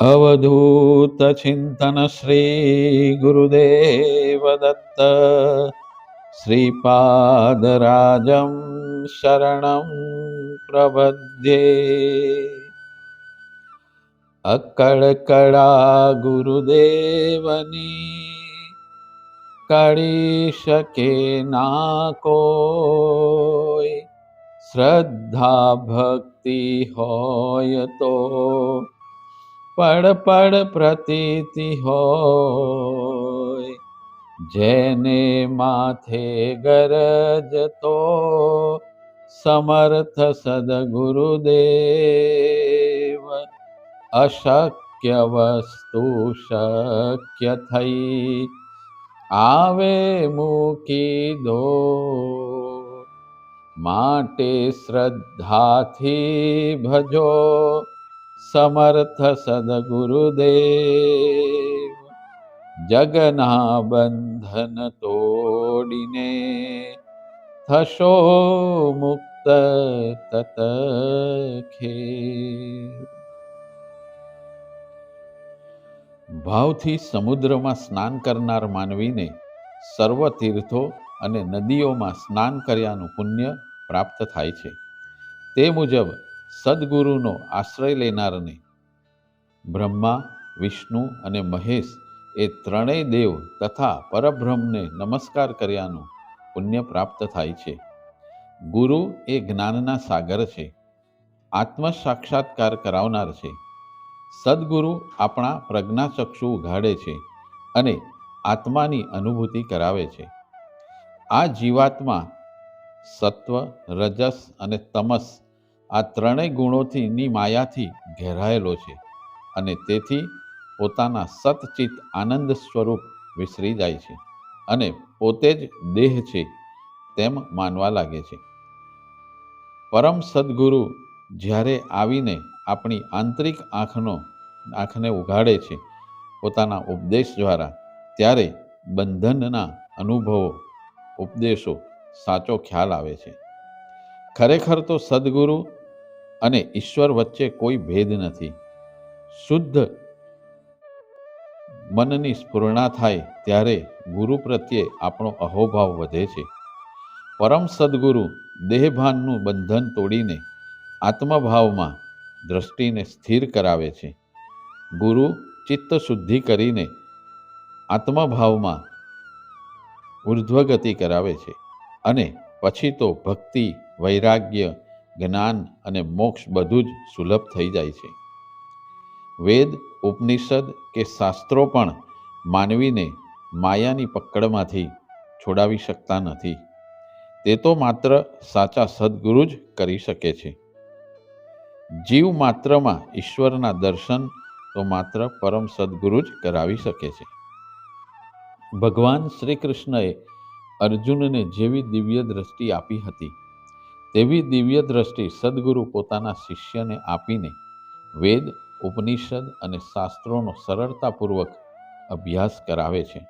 अवधूत चिंतन श्री गुरुदेव दत्त श्रीपादराजं शरणं प्रपद्ये। अकड़कड़ा गुरुदेवनी कड़ी शके ना कोई, श्रद्धा भक्ति होय तो पड़ पड़ प्रतीति होय। जेने माथे गरज तो समर्थ सद्गुरुदेव, अशक्य वस्तु शक्य थई आवे मूकी दो। माटे श्रद्धाथी भजो समर्थ सद्गुरुदेव, जगना बंधन तोड़ीने थशो मुक्त तत खेर। ભાવથી સમુદ્રમાં સ્નાન કરનાર માનવીને સર્વ તીર્થો અને નદીઓમાં સ્નાન કર્યાનું પુણ્ય પ્રાપ્ત થાય છે. તે મુજબ સદ્ગુરુનો આશ્રય લેનારને બ્રહ્મા, વિષ્ણુ અને મહેશ એ ત્રણેય દેવ તથા પરબ્રહ્મને નમસ્કાર કર્યાનું પુણ્ય પ્રાપ્ત થાય છે. ગુરુ એ જ્ઞાનના સાગર છે, આત્મ સાક્ષાત્કાર કરાવનાર છે. સદ્ગુરુ આપણા પ્રજ્ઞાચક્ષુ ઉઘાડે છે અને આત્માની અનુભૂતિ કરાવે છે. આ જીવાત્મા સત્વ, રજસ અને તમસ આ ત્રણેય ગુણોની માયાથી ઘેરાયેલો છે અને તેથી પોતાના સતચિત આનંદ સ્વરૂપ વિસરી જાય છે અને પોતે જ દેહ છે તેમ માનવા લાગે છે. પરમ સદ્ગુરુ જ્યારે આવીને આપણી આંતરિક આંખને ઉઘાડે છે પોતાના ઉપદેશ દ્વારા, ત્યારે બંધનના અનુભવો, ઉપદેશો સાચો ખ્યાલ આવે છે. ખરેખર તો સદ્ગુરુ અને ઈશ્વર વચ્ચે કોઈ ભેદ નથી. શુદ્ધ મનની સ્ફુરણા થાય ત્યારે ગુરુ પ્રત્યે આપણો અહોભાવ વધે છે. પરમ સદ્ગુરુ દેહભાનનું બંધન તોડીને આત્મભાવમાં દ્રષ્ટિને સ્થિર કરાવે છે. ગુરુ ચિત્ત શુદ્ધિ કરીને આત્મભાવમાં ઉર્ધ્વગતિ કરાવે છે અને પછી તો ભક્તિ, વૈરાગ્ય, જ્ઞાન અને મોક્ષ બધું જ સુલભ થઈ જાય છે. વેદ, ઉપનિષદ કે શાસ્ત્રો પણ માનવીને માયાની પકડમાંથી છોડાવી શકતા નથી. તે તો માત્ર સાચા સદ્ગુરુ જ કરી શકે છે. જીવ માત્રમાં ઈશ્વરના દર્શન તો માત્ર પરમ સદ્ગુરુ જ કરાવી શકે છે. ભગવાન શ્રી કૃષ્ણએ અર્જુનને જેવી દિવ્ય દ્રષ્ટિ આપી હતી તેવી દિવ્ય દ્રષ્ટિ સદ્ગુરુ પોતાના શિષ્યને આપીને વેદ, ઉપનિષદ અને શાસ્ત્રોનો સરળતાપૂર્વક અભ્યાસ કરાવે છે.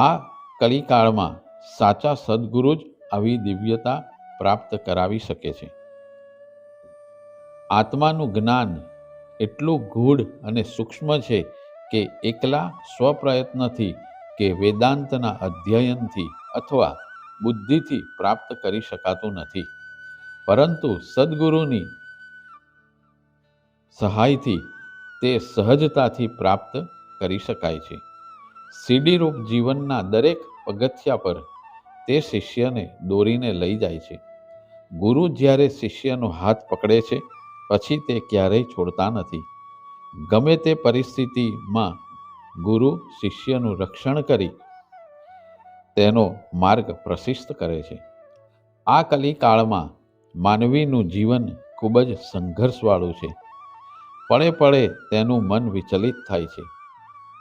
આ કલિકાળમાં સાચા સદ્ગુરુ જ આવી દિવ્યતા પ્રાપ્ત કરાવી શકે છે. આત્માનું જ્ઞાન એટલું ગૂઢ અને સૂક્ષ્મ છે કે એકલા સ્વપ્રયત્નથી કે વેદાંતના અધ્યયનથી અથવા બુદ્ધિથી પ્રાપ્ત કરી શકાતું નથી, પરંતુ સદ્ગુરુની સહાયથી તે સહજતાથી પ્રાપ્ત કરી શકાય છે. સીડીરૂપ જીવનના દરેક પગથિયા પર તે શિષ્યને દોરીને લઈ જાય છે. ગુરુ જ્યારે શિષ્યનો હાથ પકડે છે પછી તે ક્યારેય છોડતા નથી. ગમે તે પરિસ્થિતિમાં ગુરુ શિષ્યનું રક્ષણ કરી તેનો માર્ગ પ્રશસ્ત કરે છે. આ કલિકાળમાં માનવીનું જીવન ખૂબ જ સંઘર્ષવાળું છે. પળે પળે તેનું મન વિચલિત થાય છે.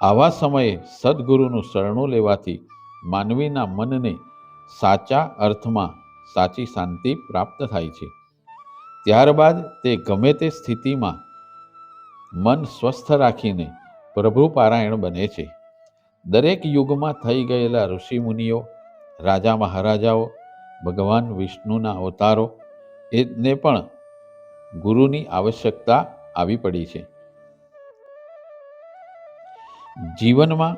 આવા સમયે સદ્ગુરુનું શરણું લેવાથી માનવીના મનને સાચા અર્થમાં સાચી શાંતિ પ્રાપ્ત થાય છે. ત્યારબાદ તે ગમે તે સ્થિતિમાં મન સ્વસ્થ રાખીને પ્રભુ પારાયણ બને છે. દરેક યુગમાં થઈ ગયેલા ઋષિમુનિઓ, રાજા મહારાજાઓ, ભગવાન વિષ્ણુના અવતારો એને પણ ગુરુની આવશ્યકતા આવી પડી છે. જીવનમાં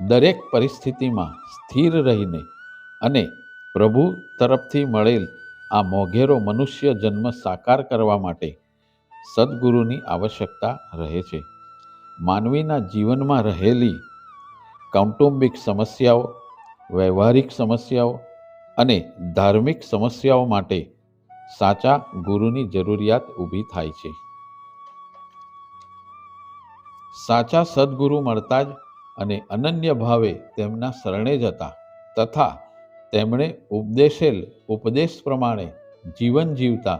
દરેક પરિસ્થિતિમાં સ્થિર રહીને અને પ્રભુ તરફથી મળેલ આ મોઘેરો મનુષ્ય જન્મ સાકાર કરવા માટે સદ્ગુરુની આવશ્યકતા રહે છે. માનવીના જીવનમાં રહેલી કૌટુંબિક સમસ્યાઓ, વ્યવહારિક સમસ્યાઓ અને ધાર્મિક સમસ્યાઓ માટે સાચા ગુરુની જરૂરિયાત ઊભી થાય છે. સાચા સદ્ગુરુ મળતા જ અને અનન્ય ભાવે તેમના શરણે જતા તથા તેમણે ઉપદેશેલ ઉપદેશ પ્રમાણે જીવન જીવતા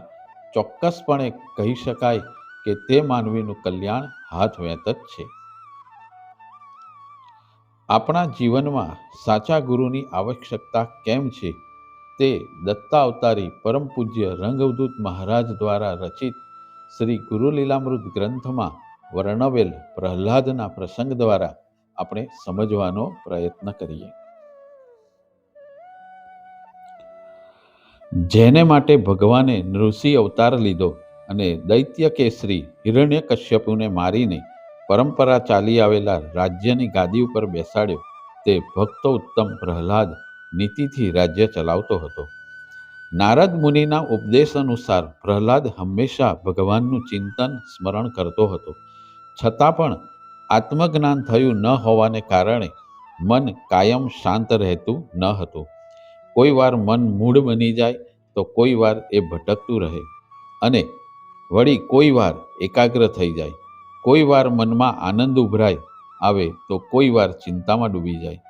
ચોક્કસપણે કહી શકાય કે તે માનવીનું કલ્યાણ હાથ વેંત જ છે. આપણા જીવનમાં સાચા ગુરુની આવશ્યકતા કેમ છે તે દત્તા અવતારી પરમ પૂજ્ય રંગવદૂત મહારાજ દ્વારા રચિત શ્રી ગુરુ લીલામૃત ગ્રંથમાં વર્ણવેલ પ્રહલાદના પ્રસંગ દ્વારા આપણે સમજવાનો પ્રયત્ન કરીએ. જેને માટે ભગવાને નૃસિંહ અવતાર લીધો અને દૈત્ય કેસરી હિરણ્યકશ્યપુને મારીને પરંપરા ચાલી આવેલા રાજ્યની ગાદી ઉપર બેસાડ્યો તે ભક્તો ઉત્તમ પ્રહલાદ નીતિથી રાજ્ય ચલાવતો હતો. નારદ મુનિના ઉપદેશ અનુસાર પ્રહલાદ હંમેશા ભગવાનનું ચિંતન સ્મરણ કરતો હતો. છતાં પણ આત્મજ્ઞાન થયું ન હોવાને કારણે મન કાયમ શાંત રહેતું ન હતું. કોઈ વાર મન મૂઢ બની જાય તો કોઈ વાર એ ભટકતું રહે અને વળી કોઈ વાર એકાગ્ર થઈ જાય. કોઈ વાર મનમાં આનંદ ઉભરાય આવે તો કોઈ વાર ચિંતામાં ડૂબી જાય.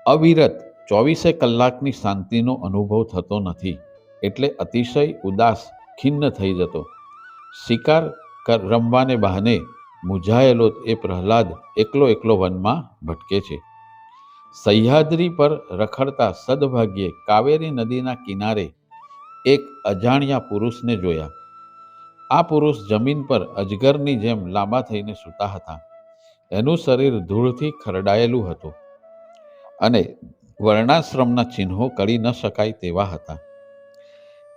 અવિરત 24 કલાકની શાંતિનો અનુભવ થતો નથી એટલે અતિશય ઉદાસ ખિન્ન થઈ જતો. શિકાર રમવાને બહાને મૂંઝાયેલો એ પ્રહલાદ એકલો વનમાં ભટકે છે. સહ્યાદ્રી પર રખડતા સદભાગ્યે કાવેરી નદીના કિનારે એક અજાણ્યા પુરુષને જોયા. આ પુરુષ જમીન પર અજગરની જેમ લાંબા થઈને સૂતા હતા. એનું શરીર ધૂળથી ખરડાયેલું હતું અને વર્ણાશ્રમના ચિહ્નો કળી ન શકાય તેવા હતા.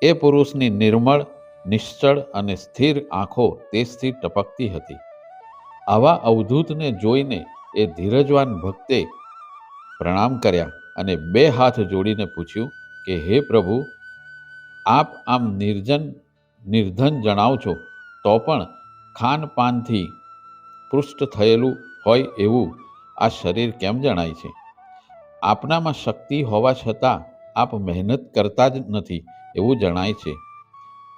એ પુરુષની નિર્મળ, નિશ્ચળ અને સ્થિર આંખો તેજથી ટપકતી હતી. આવા અવધૂતને જોઈને એ ધીરજવાન ભક્તે પ્રણામ કર્યા અને 2 હાથ જોડીને પૂછ્યું કે હે પ્રભુ, આપ આમ નિર્ધન જણાવ છો તો પણ ખાનપાનથી પુષ્ટ થયેલું હોય એવું આ શરીર કેમ જણાય છે? આપનામાં શક્તિ હોવા છતાં આપ મહેનત કરતા જ નથી એવું જણાય છે.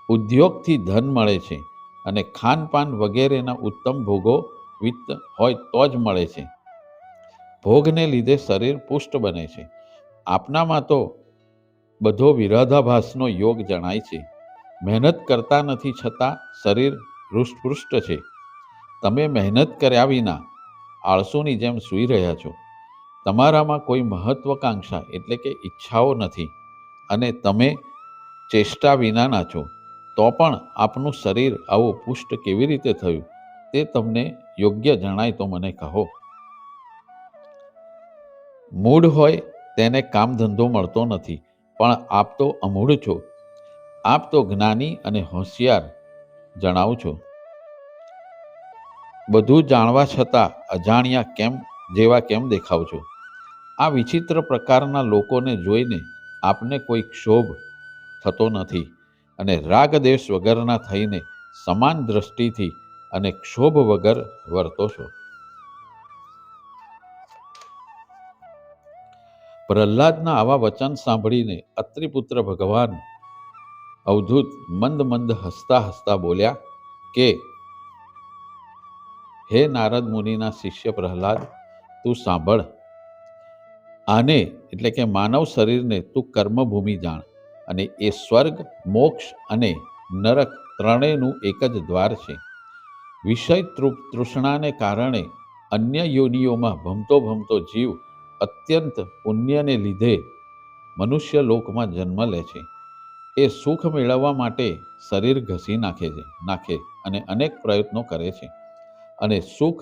ઉદ્યોગથી ધન મળે છે અને ખાનપાન વગેરેના ઉત્તમ ભોગો વિત્ત હોય તો જ મળે છે. ભોગને લીધે શરીર પુષ્ટ બને છે. આપનામાં તો બધો વિરોધાભાસનો યોગ જણાય છે. મહેનત કરતા નથી છતાં શરીર હૃષ્ટપુષ્ટ છે. તમે મહેનત કર્યા વિના આળસુની જેમ સૂઈ રહ્યા છો. તમારામાં કોઈ મહત્વાકાંક્ષા એટલે કે ઈચ્છાઓ નથી અને તમે ચેષ્ટા વિનાના છો. તો પણ આપનું શરીર આવું પુષ્ટ કેવી રીતે થયું તે તમને યોગ્ય જણાય તો મને કહો. મૂઢ હોય તેને કામ ધંધો મળતો નથી, પણ આપ તો અમૂઢ છો. આપ તો જ્ઞાની અને હોશિયાર જણાવ છો. બધું જાણવા છતાં અજાણ્યા જેવા કેમ દેખાવ છો? આ વિચિત્ર પ્રકારના લોકોને જોઈને આપને કોઈ ક્ષોભ થતો નથી અને રાગ દેશ વગરના થઈને સમાન દ્રષ્ટિથી અને ક્ષોભ વગર વર્તો છો. પ્રહલાદના આવા વચન સાંભળીને અત્રિપુત્ર ભગવાન અવધૂત મંદ હસતા હસતા બોલ્યા કે હે નારદ મુનિના શિષ્ય પ્રહલાદ, તું સાંભળ. આને એટલે કે માનવ શરીરને તું કર્મભૂમિ જાણ અને એ સ્વર્ગ, મોક્ષ અને નરક ત્રણેયનું એક જ દ્વાર છે. વિષય તૃષ્ણાને કારણે અન્ય યોનિઓમાં ભમતો જીવ અત્યંત પુણ્યને લીધે મનુષ્ય લોકમાં જન્મ લે છે. એ સુખ મેળવવા માટે શરીર ઘસી નાખે અને અનેક પ્રયત્નો કરે છે અને સુખ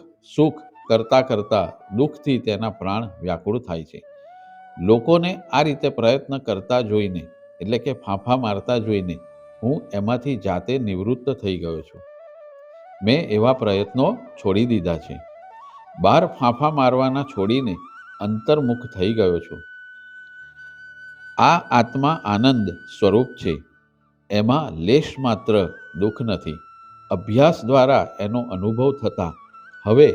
કરતા દુઃખથી તેના પ્રાણ વ્યાકુળ થાય છે. લોકોને આ રીતે પ્રયત્ન કરતા જોઈને એટલે કે ફાંફા મારતા જોઈને હું એમાંથી જાતે નિવૃત્ત થઈ ગયો છું. મેં એવા પ્રયત્નો છોડી દીધા છે. બહાર ફાંફા મારવાના છોડીને અંતર્મુખ થઈ ગયો છું. આ આત્મા આનંદ સ્વરૂપ છે. એમાં લેશ માત્ર દુઃખ નથી. અભ્યાસ દ્વારા એનો અનુભવ થતાં હવે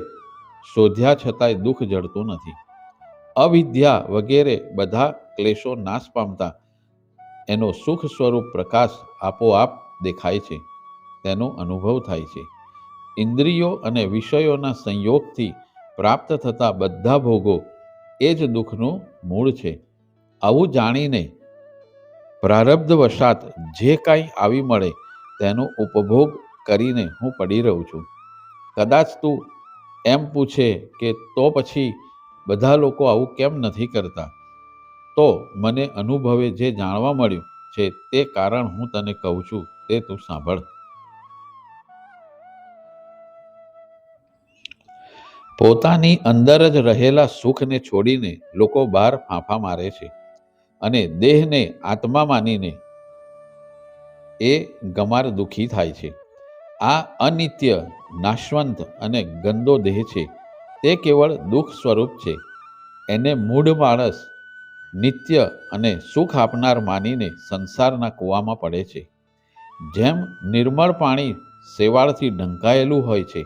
શોધ્યા છતાંય દુઃખ જડતું નથી. અવિદ્યા વગેરે બધા ક્લેશો નાશ પામતા એનો સુખ સ્વરૂપ પ્રકાશ આપોઆપ દેખાય છે, તેનો અનુભવ થાય છે. ઇન્દ્રિયો અને વિષયોના સંયોગથી પ્રાપ્ત થતા બધા ભોગો એ જ દુઃખનું મૂળ છે. આવું જાણીને પ્રારબ્ધવશાત જે કાંઈ આવી મળે તેનો ઉપભોગ કરીને હું પડી રહું છું. કદાચ તું એમ પૂછે કે તો પછી બધા લોકો આવું કેમ નથી કરતા? તો મને અનુભવે જે જાણવા મળ્યું છે તે કારણ હું તને કહું છું, તે તું સાંભળ. પોતાની અંદર જ રહેલા સુખને છોડીને લોકો બહાર ફાંફા મારે છે અને દેહને આત્મા માનીને એ ગમાર દુઃખી થાય છે. આ અનિત્ય, નાશવંત અને ગંદો દેહ છે તે કેવળ દુઃખ સ્વરૂપ છે. એને મૂઢ માણસ નિત્ય અને સુખ આપનાર માનીને સંસારના કૂવામાં પડે છે. જેમ નિર્મળ પાણી શેવાળથી ઢંકાયેલું હોય છે,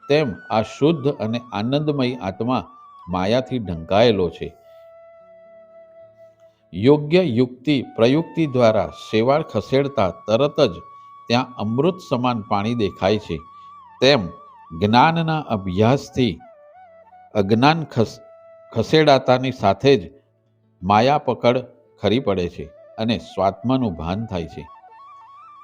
તેમ આ શુદ્ધ અને આનંદમય આત્મા માયાથી ઢંકાયેલો છે. યોગ્ય યુક્તિ પ્રયુક્તિ દ્વારા શેવાળ ખસેડતા તરત જ ત્યાં અમૃત સમાન પાણી દેખાય છે. તેમ જ્ઞાનના અભ્યાસથી અજ્ઞાન ખસેડાતાની સાથે જ માયા પકડ ખરી પડે છે અને સ્વાત્માનું ભાન થાય છે.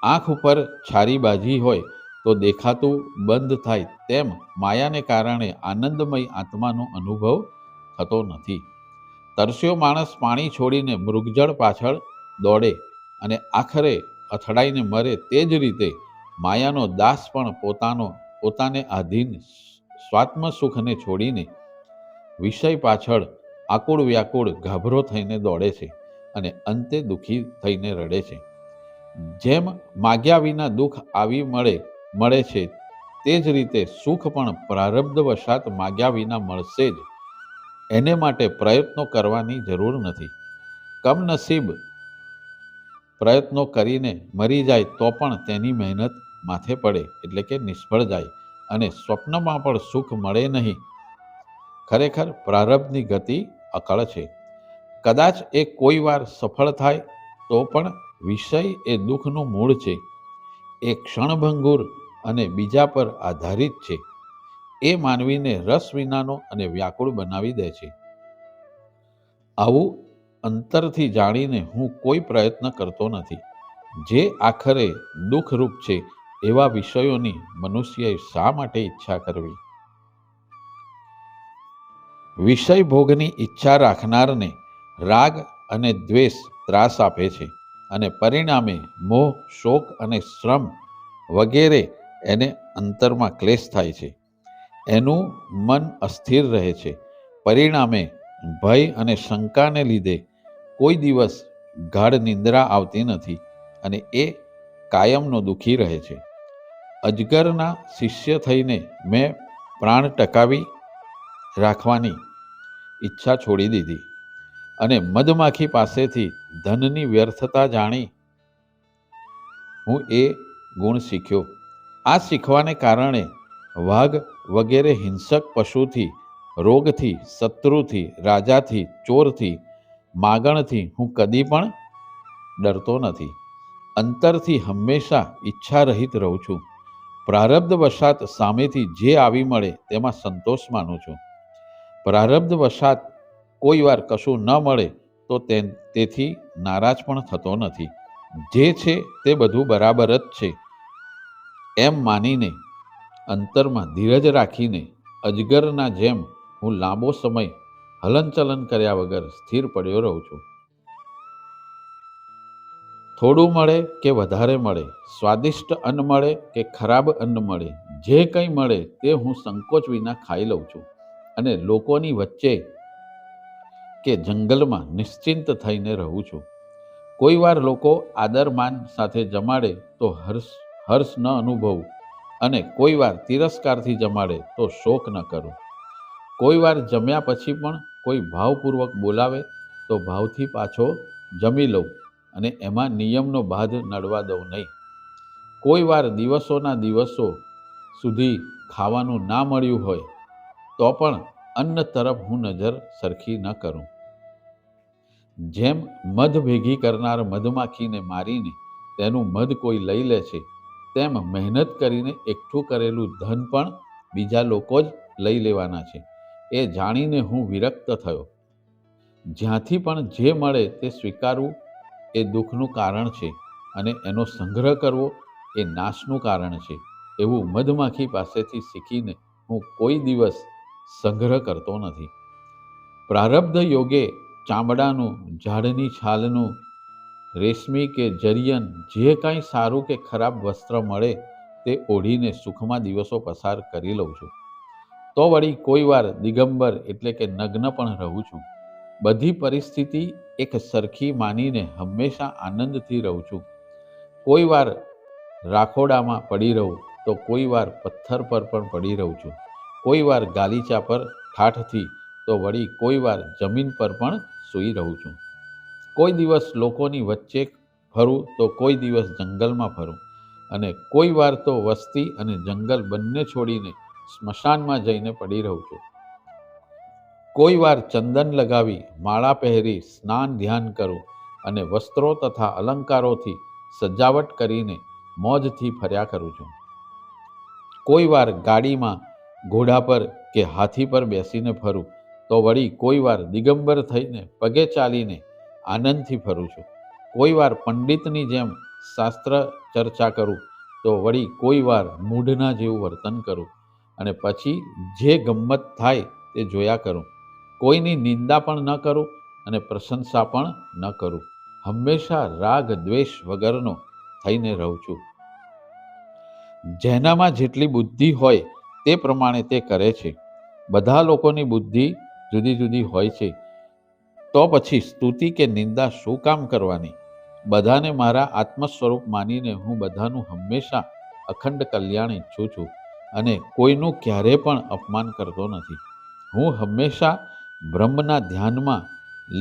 આંખ ઉપર છારી બાજી હોય તો દેખાતું બંધ થાય, તેમ માયાને કારણે આનંદમય આત્માનો અનુભવ થતો નથી. તરસ્યો માણસ પાણી છોડીને મૃગજળ પાછળ દોડે અને આખરે અથડાઈને મરે, તે જ રીતે માયાનો દાસ પણ પોતાને આધીન સ્વાત્મ સુખને છોડીને વિષય પાછળ આકુળ વ્યાકુળ ગાભરો થઈને દોડે છે અને અંતે દુઃખી થઈને રડે છે. જેમ માગ્યા વિના દુઃખ આવી મળે છે, તે જ રીતે સુખ પણ પ્રારબ્ધવશાત માગ્યા વિના મળશે જ. એને માટે પ્રયત્નો કરવાની જરૂર નથી. કમનસીબ પ્રયત્નો કરીને મરી જાય તો પણ તેની મહેનત માથે પડે, એટલે કે નિષ્ફળ જાય અને સ્વપ્નમાં પણ સુખ મળે નહીં. ખરેખર પ્રારબ્ધની ગતિ અકળ છે. કદાચ એ કોઈ વાર સફળ થાય તો પણ વિષય એ દુઃખનું મૂળ છે. એ ક્ષણભંગુર અને બીજા પર આધારિત છે. એ માનવીને રસ વિનાનો અને વ્યાકુળ બનાવી દે છે. આવું અંતરથી જાણીને હું કોઈ પ્રયત્ન કરતો નથી. જે આખરે દુઃખરૂપ છે એવા વિષયોની મનુષ્યએ શા માટે ઈચ્છા કરવી? વિષય ભોગની ઈચ્છા રાખનારને રાગ અને દ્વેષ ત્રાસ આપે છે અને પરિણામે મોહ, શોક અને શ્રમ વગેરે એને અંતરમાં ક્લેશ થાય છે. એનું મન અસ્થિર રહે છે. પરિણામે ભય અને શંકાને લીધે કોઈ દિવસ ગાઢ નિંદ્રા આવતી નથી અને એ કાયમનો દુઃખી રહે છે. અજગરના શિષ્ય થઈને મેં પ્રાણ ટકાવી રાખવાની ઈચ્છા છોડી દીધી અને મધમાખી પાસેથી ધનની વ્યર્થતા જાણી હું એ ગુણ શીખ્યો. આ શીખવાને કારણે વાઘ વગેરે હિંસક પશુથી, રોગથી, શત્રુથી, રાજાથી, ચોરથી, માગણથી હું કદી પણ ડરતો નથી. અંતરથી હંમેશા ઈચ્છા રહિત રહું છું. પ્રારબ્ધવશાત સામેથી જે આવી મળે તેમાં સંતોષ માનું છું. પ્રારબ્ધવશાત કોઈ વાર કશું ન મળે તો તેથી નારાજ પણ થતો નથી. જે છે તે બધું બરાબર જ છે એમ માનીને અંતરમાં ધીરજ રાખીને અજગરના જેમ હું લાંબો સમય હલનચલન કર્યા વગર સ્થિર પડ્યો રહું છું. થોડું મળે કે વધારે મળે, સ્વાદિષ્ટ અન્ન મળે કે ખરાબ અન્ન મળે, જે કંઈ મળે તે હું સંકોચ વિના ખાઈ લઉં છું અને લોકોની વચ્ચે કે જંગલમાં નિશ્ચિંત થઈને રહું છું. કોઈ વાર લોકો આદરમાન સાથે જમાડે તો હર્ષ ન અનુભવું અને કોઈ વાર તિરસ્કારથી જમાડે તો શોક ન કરું. કોઈ વાર જમ્યા પછી પણ કોઈ ભાવપૂર્વક બોલાવે તો ભાવથી પાછો જમી લઉં અને એમાં નિયમનો બાદ નડવા દઉં નહીં. કોઈ વાર દિવસોના દિવસો સુધી ખાવાનું ના મળ્યું હોય તો પણ અન્ન તરફ હું નજર સરખી ન કરું. જેમ મધ ભેગી કરનાર મધમાખીને મારીને તેનું મધ કોઈ લઈ લે છે, તેમ મહેનત કરીને એકઠું કરેલું ધન પણ બીજા લોકો જ લઈ લેવાના છે, એ જાણીને હું વિરક્ત થયો. જ્યાંથી પણ જે મળે તે સ્વીકારવું એ દુઃખનું કારણ છે અને એનો સંગ્રહ કરવો એ નાશનું કારણ છે, એવું મધમાખી પાસેથી શીખીને હું કોઈ દિવસ સંગ્રહ કરતો નથી. પ્રારબ્ધ યોગે ચામડાનું, ઝાડની છાલનું, રેશમી કે જરિયન જે કાંઈ સારું કે ખરાબ વસ્ત્ર મળે તે ઓઢીને સુખમાં દિવસો પસાર કરી લઉં છું. તો વળી કોઈ વાર દિગંબર એટલે કે નગ્ન પણ રહું છું. બધી પરિસ્થિતિ એક સરખી માનીને હંમેશા આનંદથી રહું છું. કોઈ વાર રાખોડામાં પડી રહું તો કોઈ વાર પથ્થર પર પણ પડી રહું છું. કોઈ વાર ગાલીચા પર ઠાઠથી તો વળી કોઈ વાર જમીન પર પણ સૂઈ રહું છું. કોઈ દિવસ લોકોની વચ્ચે ફરું તો કોઈ દિવસ જંગલમાં ફરું અને કોઈ વાર તો વસ્તી અને જંગલ બંને છોડીને સ્મશાનમાં જઈને પડી રહું છું. કોઈ વાર ચંદન લગાવી, માળા પહેરી, સ્નાન ધ્યાન કરું અને વસ્ત્રો તથા અલંકારોથી સજાવટ કરીને મોજથી ફર્યા કરું છું. કોઈ વાર ગાડીમાં, ઘોડા પર કે હાથી પર બેસીને ફરું તો વળી કોઈ વાર દિગંબર થઈને પગે ચાલીને આનંદથી ફરું છું. કોઈ વાર પંડિતની જેમ શાસ્ત્ર ચર્ચા કરું તો વળી કોઈ વાર મૂઢના જેવું વર્તન કરું અને પછી જે ગમ્મત થાય તે જોયા કરું. કોઈની નિંદા પણ ન કરું અને પ્રશંસા પણ ન કરું. હંમેશા રાગ દ્વેષ વગરનો થઈને રહું છું. જેનામાં જેટલી બુદ્ધિ હોય તે પ્રમાણે તે કરે છે. બધા લોકોની બુદ્ધિ જુદી જુદી હોય છે, તો પછી સ્તુતિ કે નિંદા શું કામ કરવાની? બધાને મારા આત્મ સ્વરૂપ માનીને હું બધાનું હંમેશા અખંડ કલ્યાણ ઈચ્છું છું અને કોઈનું ક્યારે પણ અપમાન કરતો નથી. હું હંમેશા બ્રહ્મના ધ્યાનમાં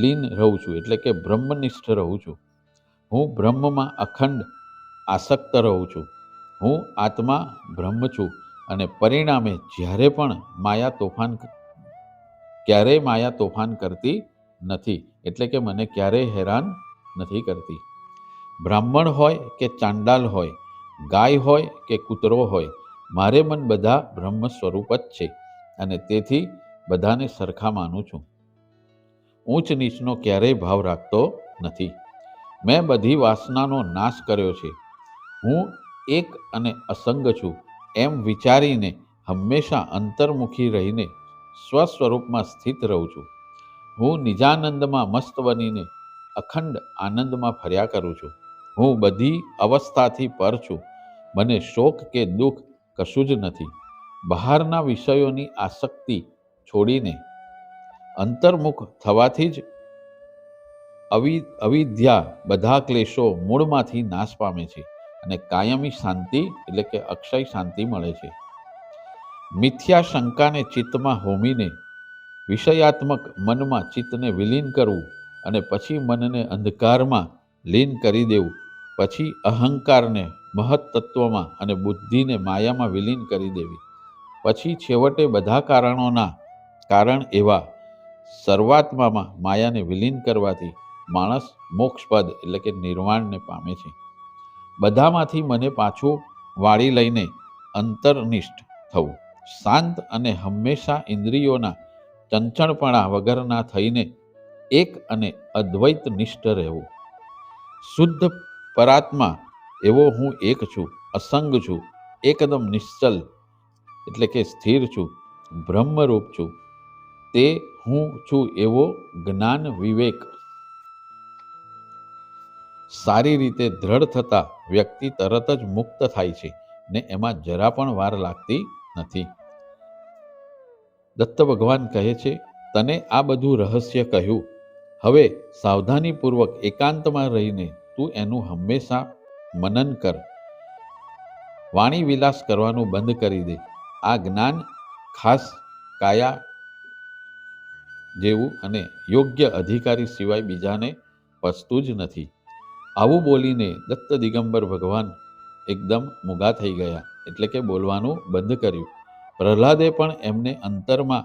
લીન રહું છું, એટલે કે બ્રહ્મનિષ્ઠ રહું છું. હું બ્રહ્મમાં અખંડ આસક્ત રહું છું. હું આત્મા બ્રહ્મ છું અને પરિણામે ક્યારેય માયા તોફાન કરતી નથી, એટલે કે મને ક્યારેય હેરાન નથી કરતી. બ્રાહ્મણ હોય કે ચાંડાલ હોય, ગાય હોય કે કૂતરો હોય, મારે મન બધા બ્રહ્મ સ્વરૂપ જ છે અને તેથી બધાને સરખા માનું છું. ઊંચ નીચનો ક્યારેય ભાવ રાખતો નથી. મેં બધી વાસનાનો નાશ કર્યો છે. હું એક અને અસંગ છું એમ વિચારીને હંમેશા અંતર્મુખી રહીને સ્વસ્વરૂપમાં સ્થિત રહું છું. હું નિજાનંદમાં મસ્ત બનીને અખંડ આનંદમાં ફર્યા કરું છું. હું બધી અવસ્થાથી પર છું. મને શોક કે દુઃખ કશું જ નથી. બહારના વિષયોની આસક્તિ છોડીને અંતર્મુખ થવાથી જ અવિદ્યા બધા ક્લેશો મૂળમાંથી નાશ પામે છે અને કાયમી શાંતિ એટલે કે અક્ષય શાંતિ મળે છે. મિથ્યા શંકાને ચિત્તમાં હોમીને વિષયાત્મક મનમાં ચિત્તને વિલીન કરવું અને પછી મનને અંધકારમાં લીન કરી દેવું, પછી અહંકારને મહત્તત્વમાં અને બુદ્ધિને માયામાં વિલીન કરી દેવી, પછી છેવટે બધા કારણોના કારણ એવા સર્વાત્મામાં માયાને વિલીન કરવાથી માણસ મોક્ષપદ એટલે કે નિર્વાણને પામે છે. બધામાંથી મને પાછું વાળી લઈને અંતર્નિષ્ઠ થવું, શાંત અને હંમેશા ઇન્દ્રિયોના ચંચળપણા વગરના થઈને એક અને અદ્વૈત નિષ્ઠ રહેવું. શુદ્ધ પરાત્મા એવો હું એક છું, અસંગ છું, એકદમ નિશ્ચલ એટલે કે સ્થિર છું, બ્રહ્મરૂપ છું. તે હું છું એવો જ્ઞાન વિવેક સારી રીતે દ્રઢ થતા વ્યક્તિ તરત જ મુક્ત થાય છે ને એમાં જરા પણ વાર લાગતી નથી. દત્ત ભગવાન કહે છે, તને આ બધું રહસ્ય કહ્યું, હવે સાવધાનીપૂર્વક એકાંતમાં રહીને તું એનું હંમેશા મનન કર. વાણી વિલાસ કરવાનું બંધ કરી દે. આ જ્ઞાન ખાસ કાયા જેવું અને યોગ્ય અધિકારી સિવાય બીજાને પચતું જ નથી. આવું બોલીને દત્ત દિગંબર ભગવાન એકદમ મૂગા થઈ ગયા, એટલે કે બોલવાનું બંધ કર્યું. પ્રહલાદે પણ એમને અંતરમાં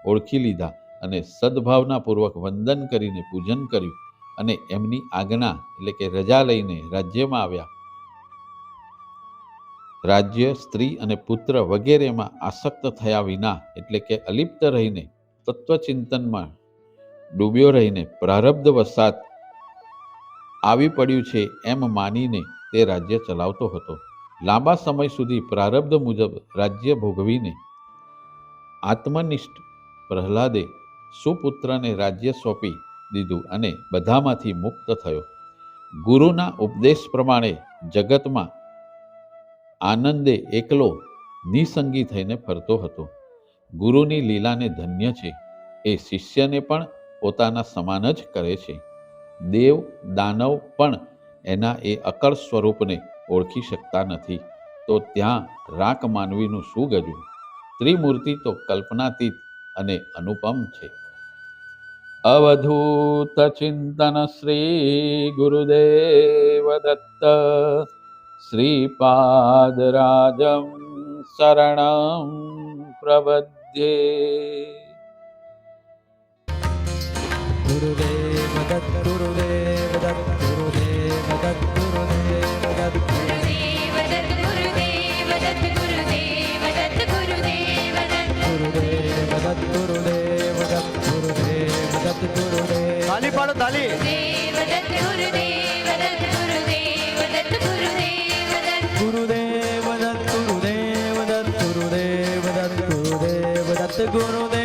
ઓળખી લીધા અને સદભાવનાપૂર્વક વંદન કરીને પૂજન કર્યું અને એમની આજ્ઞા એટલે કે રજા લઈને રાજ્યમાં આવ્યા. રાજ્ય, સ્ત્રી અને પુત્ર વગેરેમાં આસક્ત થયા વિના એટલે કે અલિપ્ત રહીને તત્વચિંતનમાં ડૂબ્યો રહીને પ્રારબ્ધ વસાત આવી પડ્યું છે એમ માનીને તે રાજ્ય ચલાવતો હતો. લાંબા સમય સુધી પ્રારબ્ધ મુજબ રાજ્ય ભોગવીને આત્મનિષ્ઠ પ્રહલાદે સુપુત્રને રાજ્ય સોંપી દીધું અને બધામાંથી મુક્ત થયો. ગુરુના ઉપદેશ પ્રમાણે જગતમાં આનંદે એકલો નિસંગી થઈને ફરતો હતો. ગુરુની લીલાને ધન્ય છે. એ શિષ્યને પણ પોતાના સમાન જ કરે છે. દેવ દાનવ પણ એના એ અકળ સ્વરૂપને ઓળખી શકતા નથી, તો ત્યાં રાક માનવીનું શું ગજું? ત્રિમૂર્તિ તો કલ્પનાતીત અને અનુપમ છે. અવધૂત ચિંતન શ્રી ગુરુદેવ દત્ત શ્રીપાદરાજમ શરણં પ્રપદ્યે. ગુરુદેવ દત્ત ગુરુદેવ દત્ત ગુરુદેવ દત્ત ગુરુદેવ દત્ત ગુરુદેવ દત્ત ગુરુદેવ દત્ત ગુરુદેવ દત્ત ગુરુદેવ દત્ત ગુરુદેવ દત્ત ગુરુદેવ દત્ત ગુરુદેવ દત્ત ગુરુદેવ. તાલી પાડો તાલી. ગુરુદેવ દત્ત ગુરુદેવ દત્ત ગુરુદેવ દત્ત ગુરુદેવ દત્ત ગુરુદેવ દત્ત ગુરુદેવ દત્ત ગુરુદેવ દત્ત ગુરુદેવ દત્ત ગુરુદેવ